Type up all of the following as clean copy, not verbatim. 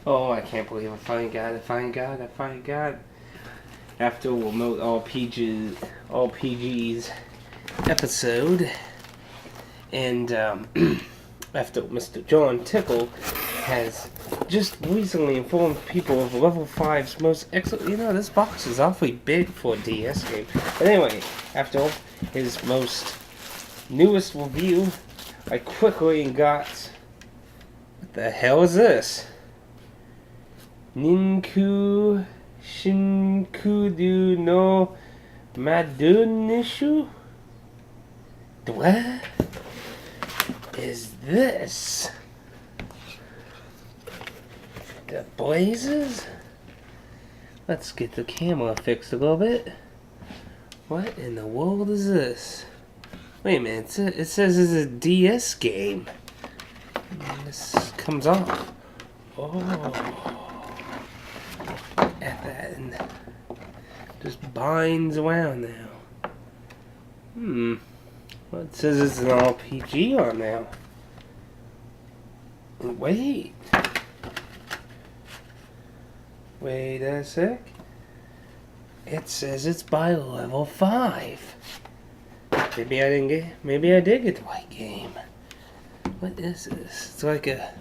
Oh, I can't believe I finally got it. After a remote all PG's episode, and after Mr. John Tickle has just recently informed people of Level 5's most excellent... this box is awfully big for a DS game. But anyway, after his most newest review, I quickly got... What the hell is this? Ninku Shinkudu no Madoushi? What is this? The blazes? Let's get the camera fixed a little bit. What in the world is this? Wait a minute, it says it's a DS game. And this comes off. Oh. At that and just binds around now. Well, it says it's an RPG on now. Wait a sec. It says it's by level 5. Maybe I did get the right game. What is this? It's like a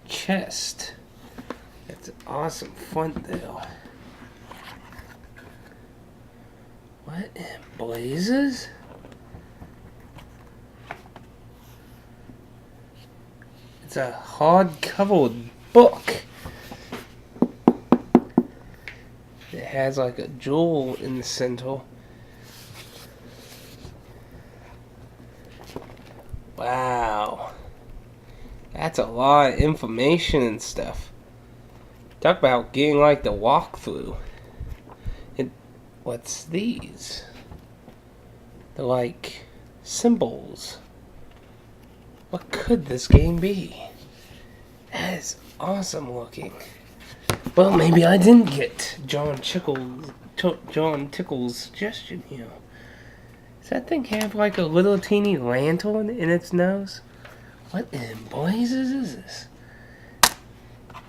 chest. It's an awesome front though. What in blazes? It's a hard-covered book. It has like a jewel in the center. Wow. That's a lot of information and stuff. Talk about getting like the walkthrough. What's these? They're like symbols. What could this game be? That is awesome looking. Well, maybe I didn't get John Tickle's suggestion here. Does that thing have like a little teeny lantern in its nose? What in blazes is this?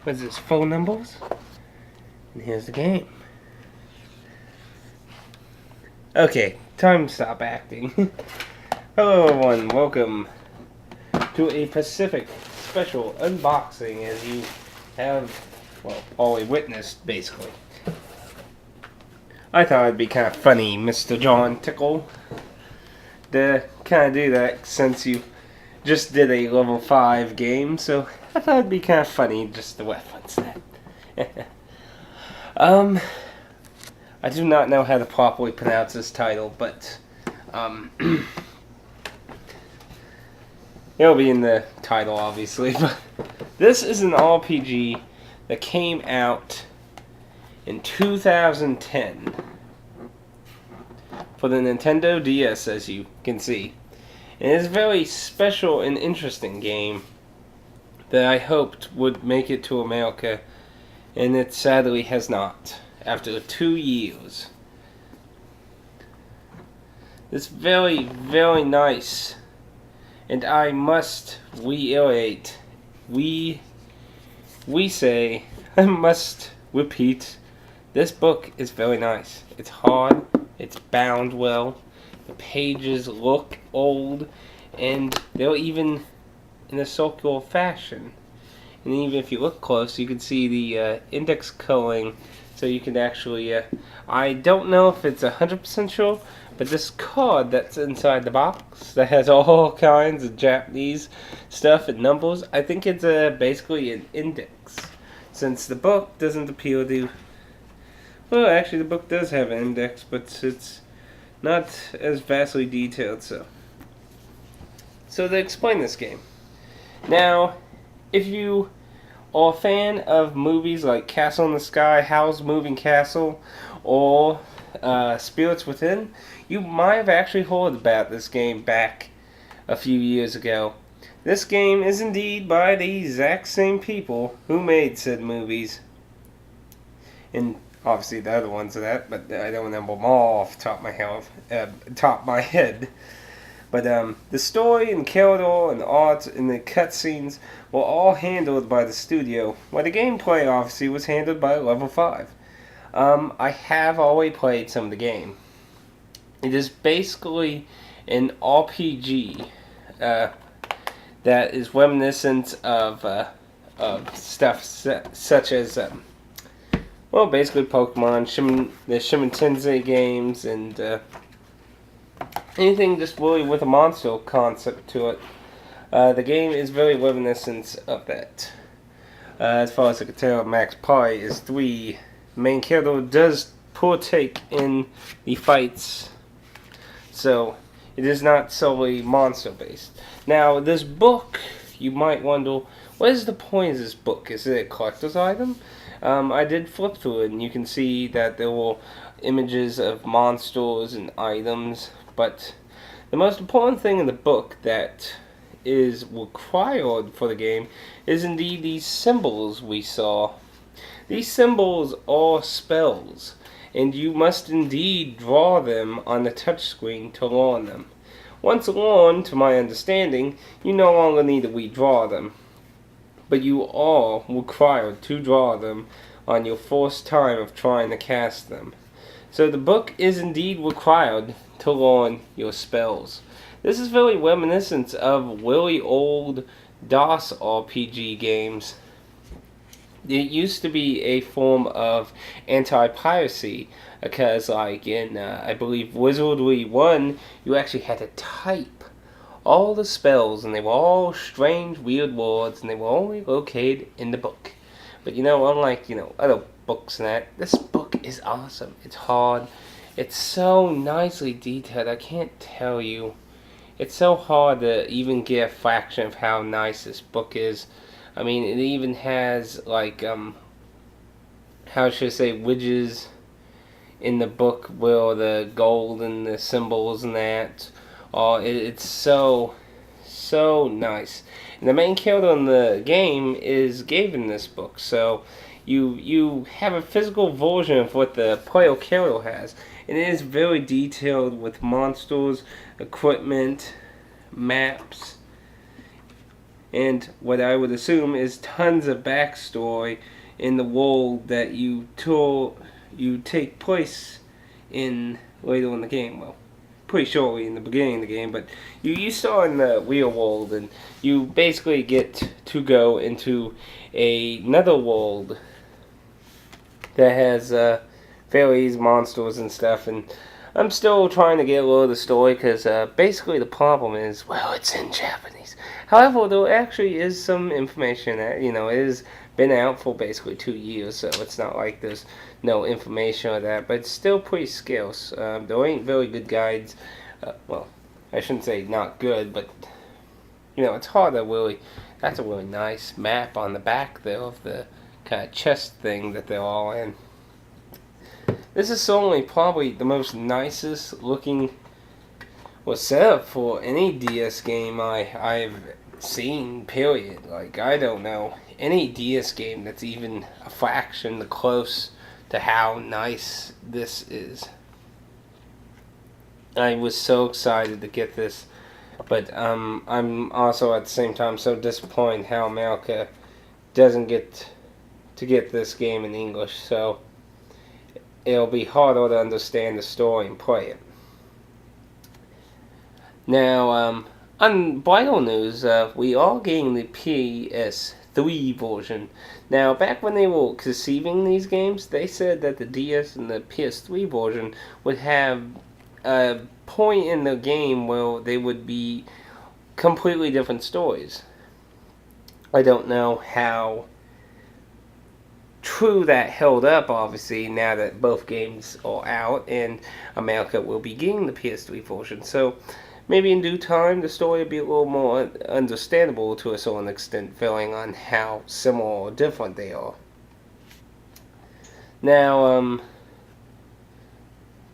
What is this, phone numbers? And here's the game. Okay, time to stop acting. Hello everyone, welcome to a Pacific special unboxing as you have, well, already witnessed, basically. I thought it'd be kind of funny, Mr. John Tickle, to kind of do that since you just did a level 5 game, so I thought it'd be kind of funny just to reference that. I do not know how to properly pronounce this title, but it'll be in the title, obviously. But this is an RPG that came out in 2010 for the Nintendo DS, as you can see. And it's a very special and interesting game that I hoped would make it to America, and it sadly has not. After 2 years. It's very, very nice. And I must reiterate, I must repeat, this book is very nice. It's hard, it's bound well, the pages look old, and they're even in a circular fashion. And even if you look close, you can see the index coloring. So you can actually, I don't know if it's 100% sure, but this card that's inside the box that has all kinds of Japanese stuff and numbers, I think it's basically an index. Since the book doesn't appear to, well, actually the book does have an index, but it's not as vastly detailed, so to explain this game. Now, if you are a fan of movies like Castle in the Sky, Howl's Moving Castle, or Spirits Within, you might have actually heard about this game back a few years ago. This game is indeed by the exact same people who made said movies. And obviously the other ones of that, but I don't remember them all off the top of my head. But the story and character and the art and the cutscenes were all handled by the studio, while the gameplay obviously was handled by Level 5. I have already played some of the game. It is basically an RPG that is reminiscent of stuff such as, well, basically Pokemon, the Shimon Tensei games, and anything just really with a monster concept to it. The game is very reminiscent of that. As far as I can tell, Max Pi is 3. The main character does partake in the fights, so it is not solely monster based. Now, this book, you might wonder, what is the point of this book? Is it a collector's item? I did flip through it, and you can see that there were images of monsters and items, but the most important thing in the book that is required for the game is indeed these symbols we saw. These symbols are spells, and you must indeed draw them on the touchscreen to learn them. Once learned, to my understanding, you no longer need to redraw them, but you are required to draw them on your first time of trying to cast them. So the book is indeed required to learn your spells. This is very reminiscent of really old DOS RPG games. It used to be a form of anti-piracy, because like in, I believe, Wizardry 1, you actually had to type all the spells, and they were all strange, weird words, and they were only located in the book. But unlike, other books and that, this book is awesome. It's hard. It's so nicely detailed, I can't tell you. It's so hard to even get a fraction of how nice this book is. I mean, it even has, like, how should I say, widgets in the book where the gold and the symbols and that. It's so nice. And the main character in the game is given this book, so you have a physical version of what the player character has. And it is very detailed with monsters, equipment, maps, and what I would assume is tons of backstory in the world that you take place in later in the game. Well, pretty shortly in the beginning of the game, but you start in the real world, and you basically get to go into another world that has fairies, monsters, and stuff. And I'm still trying to get a little of the story, because basically the problem is, well, it's in Japanese. However, there actually is some information that, it has been out for basically 2 years, so it's not like there's no information on that, but it's still pretty scarce. There ain't very good guides. Well, I shouldn't say not good, but, it's hard to really. That's a really nice map on the back there of the kind of chest thing that they're all in. This is certainly probably the most nicest looking setup for any DS game I've seen, period. Like, I don't know any DS game that's even a fraction close to how nice this is. I was so excited to get this, but I'm also at the same time so disappointed how America doesn't get to get this game in English, so it'll be harder to understand the story and play it. Now, on vital news, we are getting the PS3 version. Now, back when they were conceiving these games, they said that the DS and the PS3 version would have a point in the game where they would be completely different stories. I don't know how true that held up, obviously, now that both games are out and America will be getting the PS3 version. So maybe in due time the story will be a little more understandable to a certain extent, feeling on how similar or different they are. Now,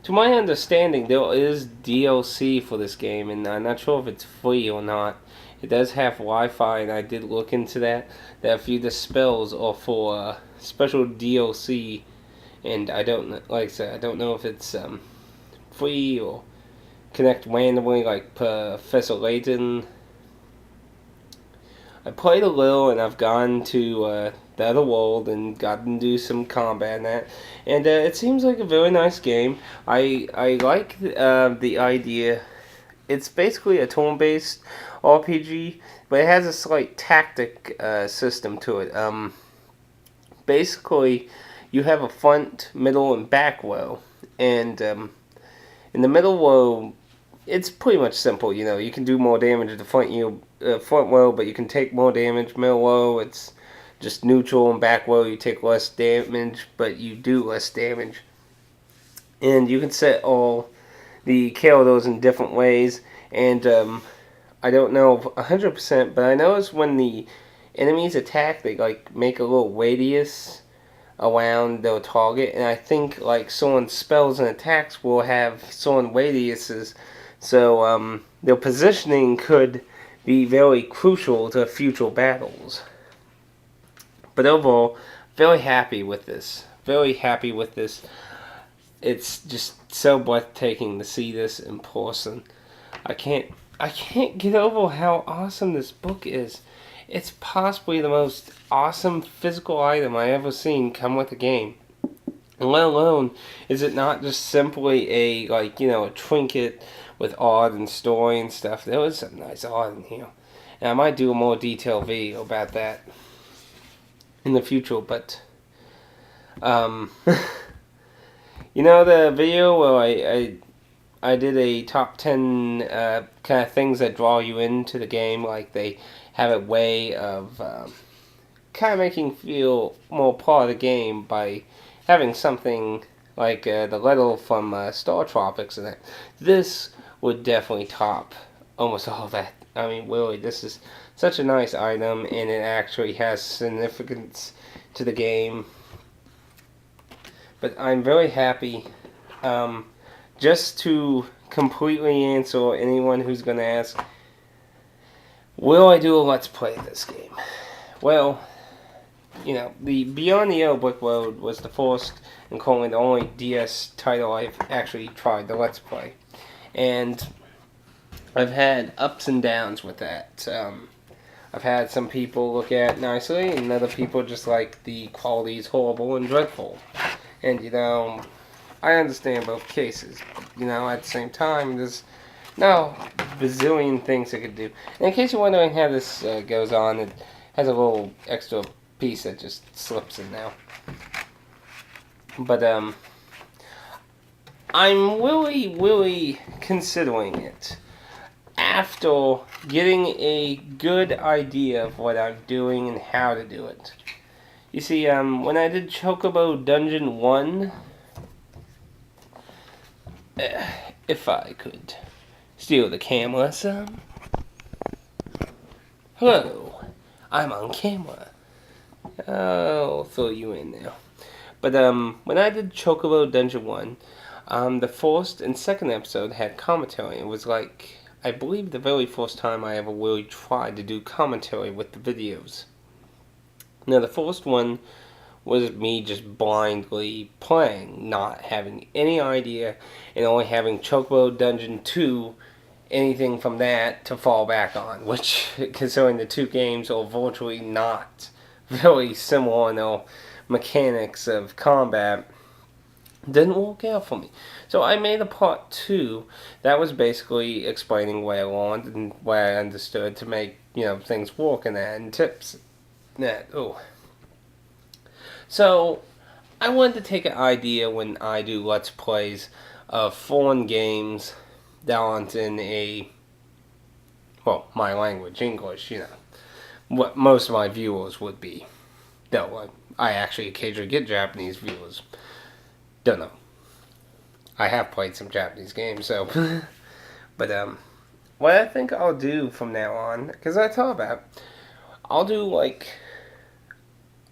to my understanding, there is DLC for this game, and I'm not sure if it's free or not. It does have Wi-Fi, and I did look into that. That a few of the spells are for special DLC, and I don't, like I said, I don't know if it's free or connect randomly, like Professor Layton. I played a little, and I've gone to the other world and gotten to do some combat in that, and it seems like a very nice game. I like the idea. It's basically a turn-based RPG, but it has a slight tactic system to it. Basically, you have a front, middle, and back row, and in the middle row, it's pretty much simple. You know, you can do more damage at the front row, but you can take more damage. Middle row, it's just neutral, and back row, you take less damage, but you do less damage. And you can set all the characters in different ways. And I don't know 100%, but I noticed when the enemies attack, they like make a little radius around their target, and I think like someone's spells and attacks will have certain radiuses, so their positioning could be very crucial to future battles. But overall, very happy with this. Very happy with this. It's just so breathtaking to see this in person. I can't get over how awesome this book is. It's possibly the most awesome physical item I ever seen come with a game. And let alone is it not just simply a a trinket with art and story and stuff. There was some nice art in here. And I might do a more detailed video about that in the future, but you know the video where I did a top 10 kind of things that draw you into the game, like they have a way of kind of making you feel more part of the game by having something like the letter from Star Tropics in it. This would definitely top almost all that. I mean, really, this is such a nice item, and it actually has significance to the game. But I'm very happy. Just to completely answer anyone who's going to ask, will I do a Let's Play of this game? Well, you know, the Beyond the Yellow Brick Road was the first and currently the only DS title I've actually tried to Let's Play. And I've had ups and downs with that. I've had some people look at it nicely, and other people just like the quality is horrible and dreadful. And, you know, I understand both cases. You know, at the same time, there's no bazillion things it could do. And in case you're wondering how this goes on, it has a little extra piece that just slips in now. But I'm really considering it after getting a good idea of what I'm doing and how to do it. You see, when I did Chocobo Dungeon 1, if I could steal the camera some. Hello, I'm on camera. I'll throw you in there. But when I did Chocobo Dungeon 1, the first and second episode had commentary. It was like, I believe, the very first time I ever really tried to do commentary with the videos. Now, the first one was me just blindly playing, not having any idea, and only having Chocobo Dungeon 2, anything from that to fall back on, which, considering the two games are virtually not very similar in their mechanics of combat, didn't work out for me. So I made a part 2 that was basically explaining what I learned and what I understood to make, you know, things work in that, and tips. So, I wanted to take an idea when I do Let's Plays of foreign games that aren't in my language, English, you know. What most of my viewers would be. Though, I actually occasionally get Japanese viewers. Don't know. I have played some Japanese games, so. But, what I think I'll do from now on, because I thought about it, I'll do, like,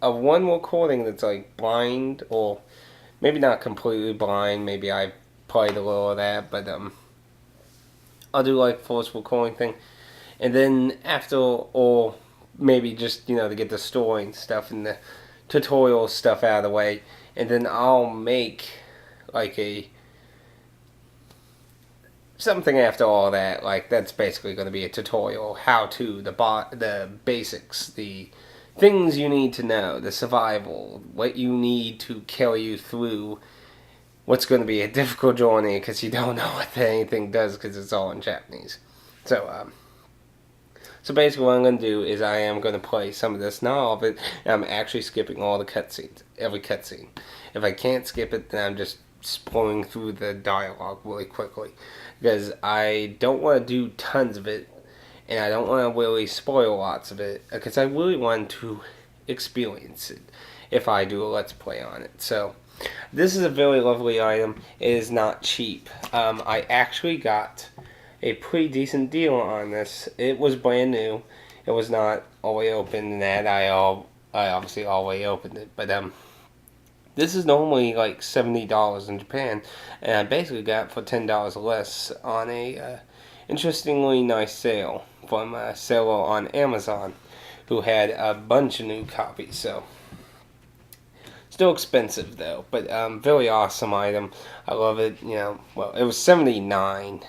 a one recording that's, like, blind, or maybe not completely blind, maybe I played a little of that, but, I'll do, like, first recording thing, and then after, or maybe just, you know, to get the story and stuff, and the tutorial stuff out of the way, and then I'll make, like, something after all that, like that's basically going to be a tutorial, how to the basics, the things you need to know, the survival, what you need to carry you through what's going to be a difficult journey because you don't know what anything does because it's all in Japanese. So basically what I'm going to do is I am going to play some of this, not all of it, and I'm actually skipping all the cutscenes, every cutscene. If I can't skip it, then I'm just blowing through the dialogue really quickly. Because I don't want to do tons of it, and I don't want to really spoil lots of it, because I really want to experience it if I do a Let's Play on it. So, this is a very lovely item. It is not cheap. I actually got a pretty decent deal on this. It was brand new. It was not all the way open, and that I obviously all the way opened it. But this is normally like $70 in Japan, and I basically got it for $10 less on a interestingly nice sale from a seller on Amazon who had a bunch of new copies. So still expensive though, but very awesome item. I love it. You know, well, it was $79,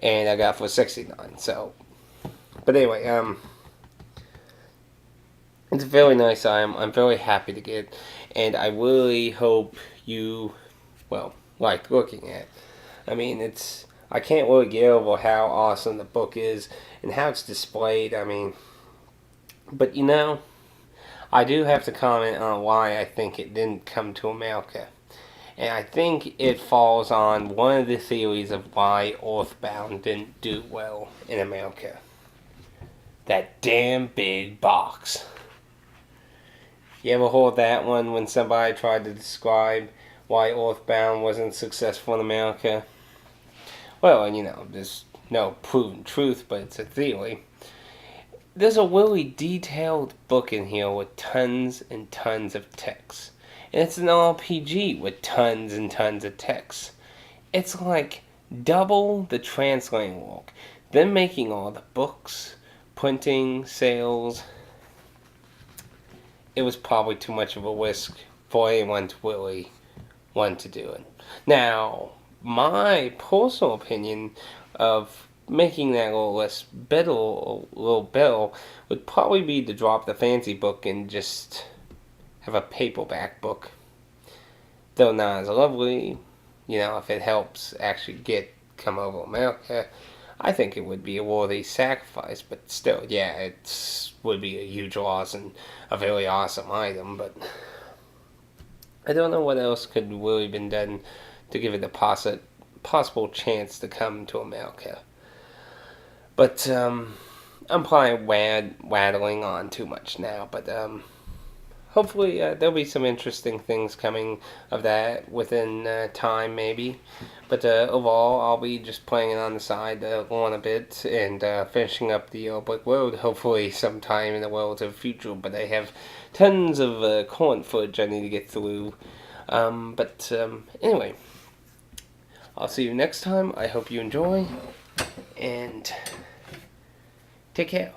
and I got it for $69. So, but anyway, it's a very nice item. I'm very happy to get it, and I really hope you, well, like looking at it. I mean, I can't really get over how awesome the book is and how it's displayed. I mean, but you know, I do have to comment on why I think it didn't come to America. And I think it falls on one of the theories of why Earthbound didn't do well in America. That damn big box. You ever heard that one when somebody tried to describe why Earthbound wasn't successful in America? Well, you know, there's no proven truth, but it's a theory. There's a really detailed book in here with tons and tons of text. And it's an RPG with tons and tons of text. It's like double the translating work. Them making all the books, printing, sales. It was probably too much of a risk for anyone to really want to do it. Now, my personal opinion of making that a little better would probably be to drop the fancy book and just have a paperback book. Though not as lovely, you know, if it helps actually come over America, I think it would be a worthy sacrifice. But still, yeah, it would be a huge loss and a very awesome item. But I don't know what else could really been done to give it a possible chance to come to America. But I'm probably waddling on too much now. But hopefully there'll be some interesting things coming of that within time, maybe. But overall, I'll be just playing it on the side to learn a bit and finishing up the Brick Road, hopefully sometime in the world of the future. But I have tons of current footage I need to get through. But anyway, I'll see you next time. I hope you enjoy, and take care.